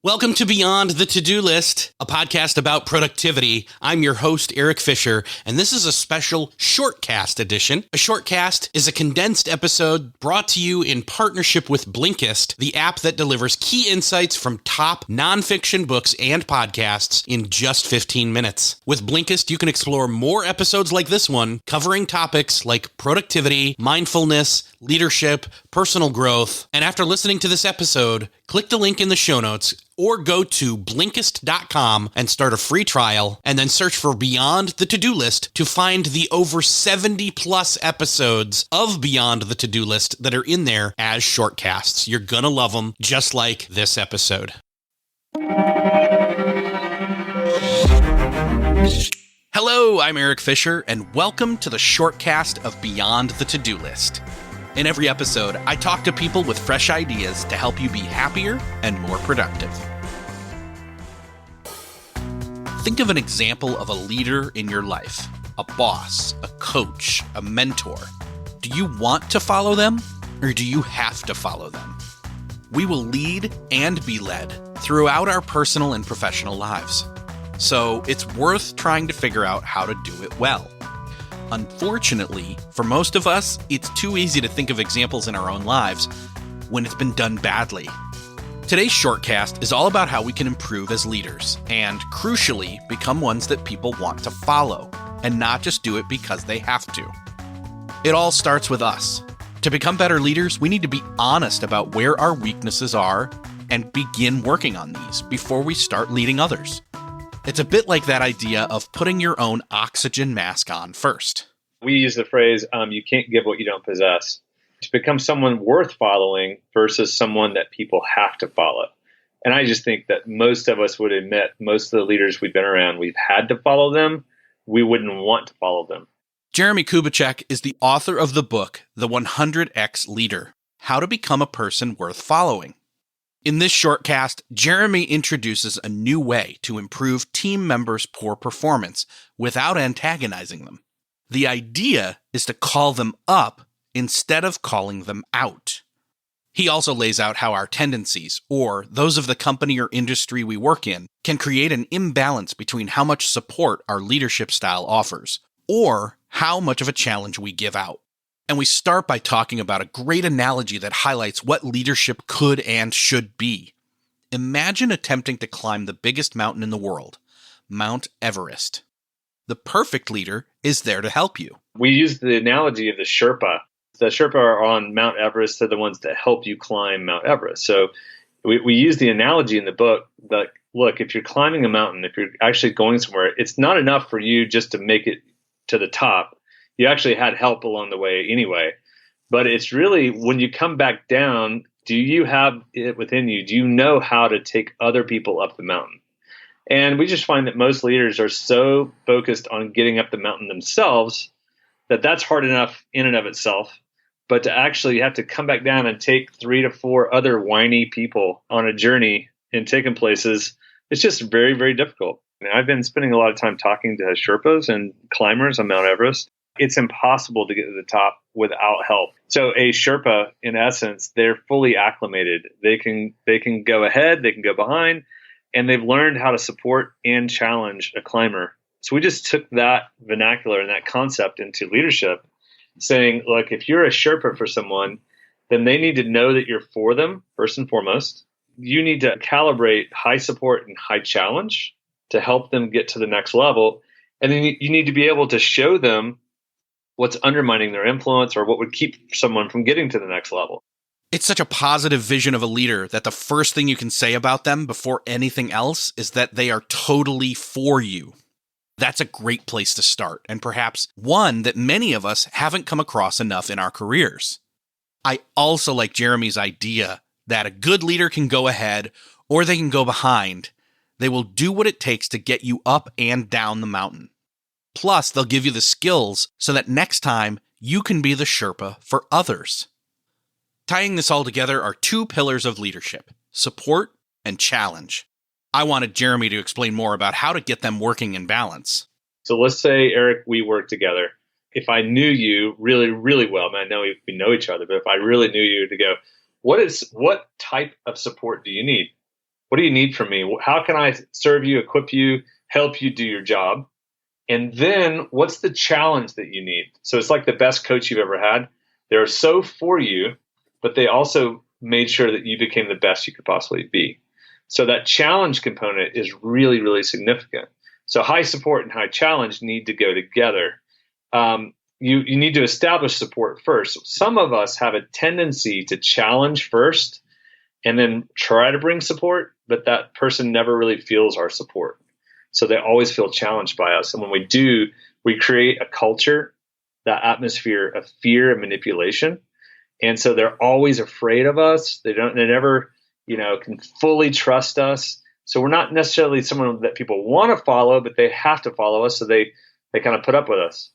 Welcome to Beyond the To-Do List, a podcast about productivity. I'm your host, Eric Fisher, and this is a special Shortcast edition. A Shortcast is a condensed episode brought to you in partnership with Blinkist, the app that delivers key insights from top nonfiction books and podcasts in just 15 minutes. With Blinkist, you can explore more episodes like this one, covering topics like productivity, mindfulness, leadership, personal growth. And after listening to this episode, click the link in the show notes or go to Blinkist.com and start a free trial, and then search for Beyond the To-Do List to find the over 70 plus episodes of Beyond the To-Do List that are in there as shortcasts. You're gonna love them, just like this episode. Hello, I'm Eric Fisher, and welcome to the Shortcast of Beyond the To-Do List. In every episode, I talk to people with fresh ideas to help you be happier and more productive. Think of an example of a leader in your life, a boss, a coach, a mentor. Do you want to follow them, or do you have to follow them? We will lead and be led throughout our personal and professional lives. So it's worth trying to figure out how to do it well. Unfortunately, for most of us, it's too easy to think of examples in our own lives when it's been done badly. Today's Shortcast is all about how we can improve as leaders and, crucially, become ones that people want to follow and not just do it because they have to. It all starts with us. To become better leaders, we need to be honest about where our weaknesses are and begin working on these before we start leading others. It's a bit like that idea of putting your own oxygen mask on first. We use the phrase, you can't give what you don't possess. To become someone worth following versus someone that people have to follow. And I just think that most of us would admit, most of the leaders we've been around, we've had to follow them. We wouldn't want to follow them. Jeremy Kubicek is the author of the book, The 100X Leader, How to Become a Person Worth Following. In this shortcast, Jeremy introduces a new way to improve team members' poor performance without antagonizing them. The idea is to call them up instead of calling them out. He also lays out how our tendencies, or those of the company or industry we work in, can create an imbalance between how much support our leadership style offers, or how much of a challenge we give out. And we start by talking about a great analogy that highlights what leadership could and should be. Imagine attempting to climb the biggest mountain in the world, Mount Everest. The perfect leader is there to help you. We use the analogy of the Sherpa. The Sherpa are on Mount Everest. They're the ones that help you climb Mount Everest. So we use the analogy in the book that, look, if you're climbing a mountain, if you're actually going somewhere, it's not enough for you just to make it to the top. You actually had help along the way anyway. But it's really, when you come back down, do you have it within you? Do you know how to take other people up the mountain? And we just find that most leaders are so focused on getting up the mountain themselves that that's hard enough in and of itself. But to actually have to come back down and take 3 to 4 other whiny people on a journey and take them places, it's just very, very difficult. And I've been spending a lot of time talking to Sherpas and climbers on Mount Everest. It's impossible to get to the top without help. So a Sherpa, in essence, they're fully acclimated. They can go ahead, they can go behind, and they've learned how to support and challenge a climber. So we just took that vernacular and that concept into leadership, saying, look, if you're a Sherpa for someone, then they need to know that you're for them, first and foremost. You need to calibrate high support and high challenge to help them get to the next level. And then you need to be able to show them what's undermining their influence or what would keep someone from getting to the next level. It's such a positive vision of a leader that the first thing you can say about them before anything else is that they are totally for you. That's a great place to start, and perhaps one that many of us haven't come across enough in our careers. I also like Jeremy's idea that a good leader can go ahead or they can go behind. They will do what it takes to get you up and down the mountain. Plus, they'll give you the skills so that next time you can be the Sherpa for others. Tying this all together are 2 pillars of leadership: support and challenge. I wanted Jeremy to explain more about how to get them working in balance. So let's say, Eric, we work together. If I knew you really, really well, I know we know each other, but if I really knew you, to go, what type of support do you need? What do you need from me? How can I serve you, equip you, help you do your job? And then what's the challenge that you need? So it's like the best coach you've ever had. They're so for you, but they also made sure that you became the best you could possibly be. So that challenge component is really, really significant. So high support and high challenge need to go together. You need to establish support first. Some of us have a tendency to challenge first and then try to bring support, but that person never really feels our support. So they always feel challenged by us. And when we do, we create a culture, that atmosphere of fear and manipulation. And so they're always afraid of us. They never, can fully trust us. So we're not necessarily someone that people want to follow, but they have to follow us. So they kind of put up with us.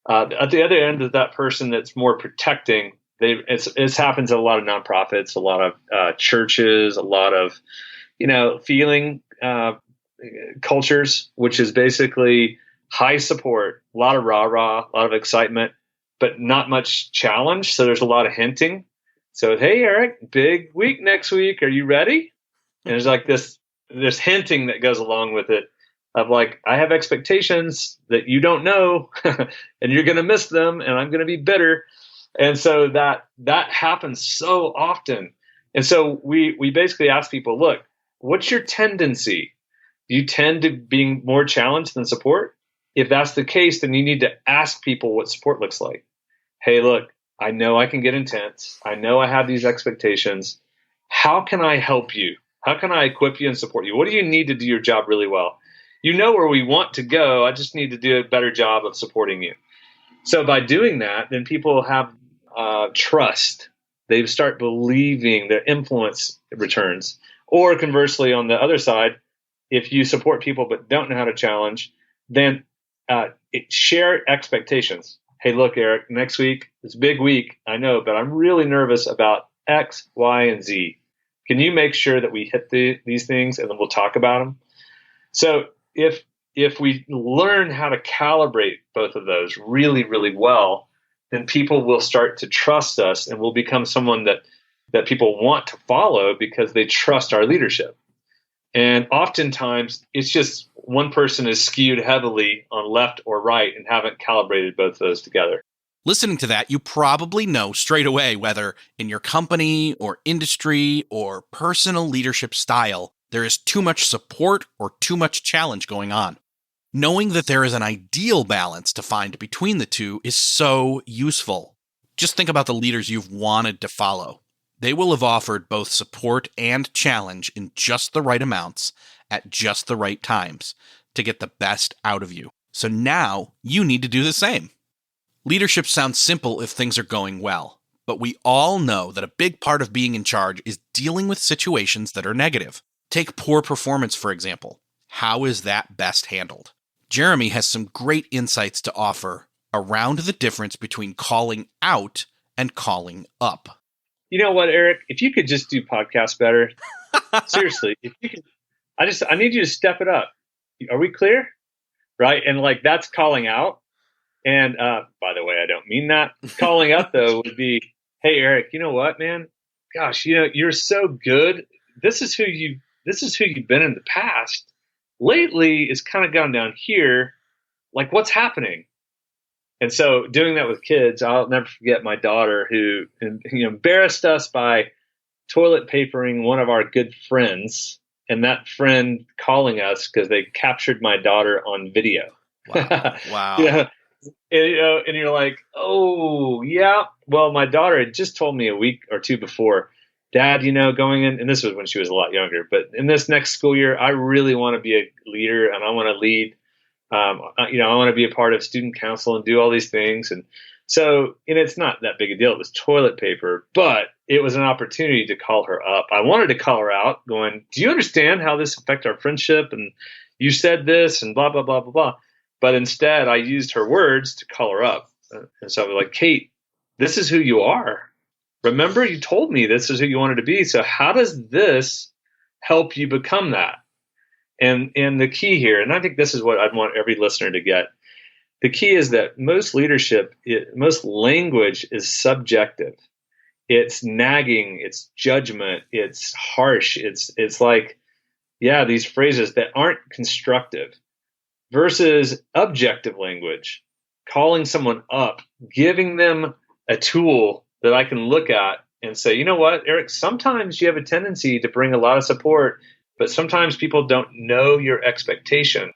At the other end of that person that's more protecting, it happens at a lot of nonprofits, a lot of churches, a lot of, feeling cultures, which is basically high support, a lot of rah-rah, a lot of excitement, but not much challenge. So there's a lot of hinting. So, hey, Eric, big week next week. Are you ready? And there's like this hinting that goes along with it of like, I have expectations that you don't know and you're going to miss them and I'm going to be bitter. And so that happens so often. And so we basically ask people, look, what's your tendency? Do you tend to being more challenged than support? If that's the case, then you need to ask people what support looks like. Hey, look, I know I can get intense. I know I have these expectations. How can I help you? How can I equip you and support you? What do you need to do your job really well? You know where we want to go. I just need to do a better job of supporting you. So by doing that, then people have trust. They start believing, their influence returns. Or conversely, on the other side, if you support people but don't know how to challenge, then share expectations. Hey, look, Eric, next week, it's a big week, I know, but I'm really nervous about X, Y, and Z. Can you make sure that we hit these things and then we'll talk about them? So if we learn how to calibrate both of those really, really well, then people will start to trust us and we'll become someone that people want to follow because they trust our leadership. And oftentimes, it's just one person is skewed heavily on left or right and haven't calibrated both of those together. Listening to that, you probably know straight away whether in your company or industry or personal leadership style, there is too much support or too much challenge going on. Knowing that there is an ideal balance to find between the two is so useful. Just think about the leaders you've wanted to follow. They will have offered both support and challenge in just the right amounts at just the right times to get the best out of you. So now you need to do the same. Leadership sounds simple if things are going well, but we all know that a big part of being in charge is dealing with situations that are negative. Take poor performance, for example. How is that best handled? Jeremy has some great insights to offer around the difference between calling out and calling up. You know what, Eric? If you could just do podcasts better, seriously, if you could, I need you to step it up. Are we clear? Right? And like that's calling out. And by the way, I don't mean that. Calling up though would be, hey, Eric, you know what, man? Gosh, you're so good. This is who you've been in the past. Lately, it's kind of gone down here. Like, what's happening? And so doing that with kids, I'll never forget my daughter who embarrassed us by toilet papering one of our good friends, and that friend calling us because they captured my daughter on video. Wow. Yeah. And you're like, oh, yeah. Well, my daughter had just told me a week or two before, Dad, going in, and this was when she was a lot younger, but in this next school year, I really want to be a leader and I want to lead. I want to be a part of student council and do all these things. And so, it's not that big a deal. It was toilet paper, but it was an opportunity to call her up. I wanted to call her out going, do you understand how this affects our friendship? And you said this and blah, blah, blah, blah, blah. But instead I used her words to call her up. And so I was like, Kate, this is who you are. Remember, you told me this is who you wanted to be. So how does this help you become that? And the key here, and I think this is what I'd want every listener to get. The key is that most language is subjective. It's nagging, it's judgment, it's harsh. It's like these phrases that aren't constructive versus objective language, calling someone up, giving them a tool that I can look at and say, you know what, Eric, sometimes you have a tendency to bring a lot of support, but sometimes people don't know your expectation.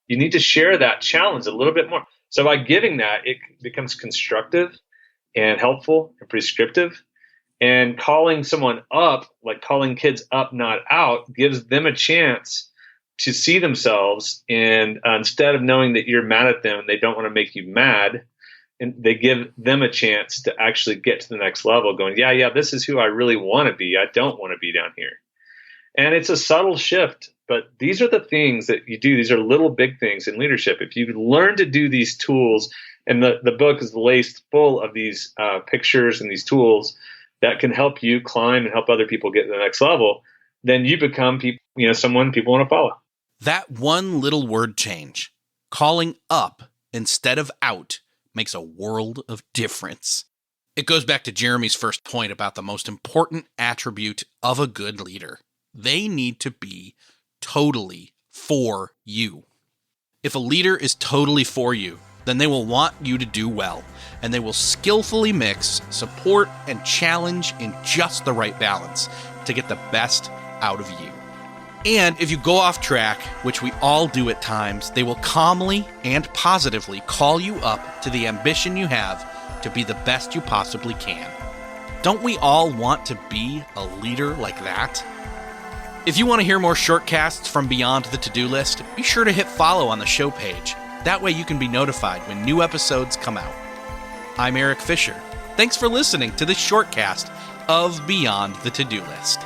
You need to share that challenge a little bit more. So by giving that, it becomes constructive and helpful and prescriptive. And calling someone up, like calling kids up, not out, gives them a chance to see themselves. And instead of knowing that you're mad at them and they don't want to make you mad, and they give them a chance to actually get to the next level going, yeah, this is who I really want to be. I don't want to be down here. And it's a subtle shift, but these are the things that you do. These are little big things in leadership. If you learn to do these tools, and the book is laced full of these pictures and these tools that can help you climb and help other people get to the next level, then you become someone people want to follow. That one little word change, calling up instead of out, makes a world of difference. It goes back to Jeremy's first point about the most important attribute of a good leader. They need to be totally for you. If a leader is totally for you, then they will want you to do well, and they will skillfully mix support and challenge in just the right balance to get the best out of you. And if you go off track, which we all do at times, they will calmly and positively call you up to the ambition you have to be the best you possibly can. Don't we all want to be a leader like that? If you want to hear more shortcasts from Beyond the To-Do List, be sure to hit follow on the show page. That way you can be notified when new episodes come out. I'm Eric Fisher. Thanks for listening to this shortcast of Beyond the To-Do List.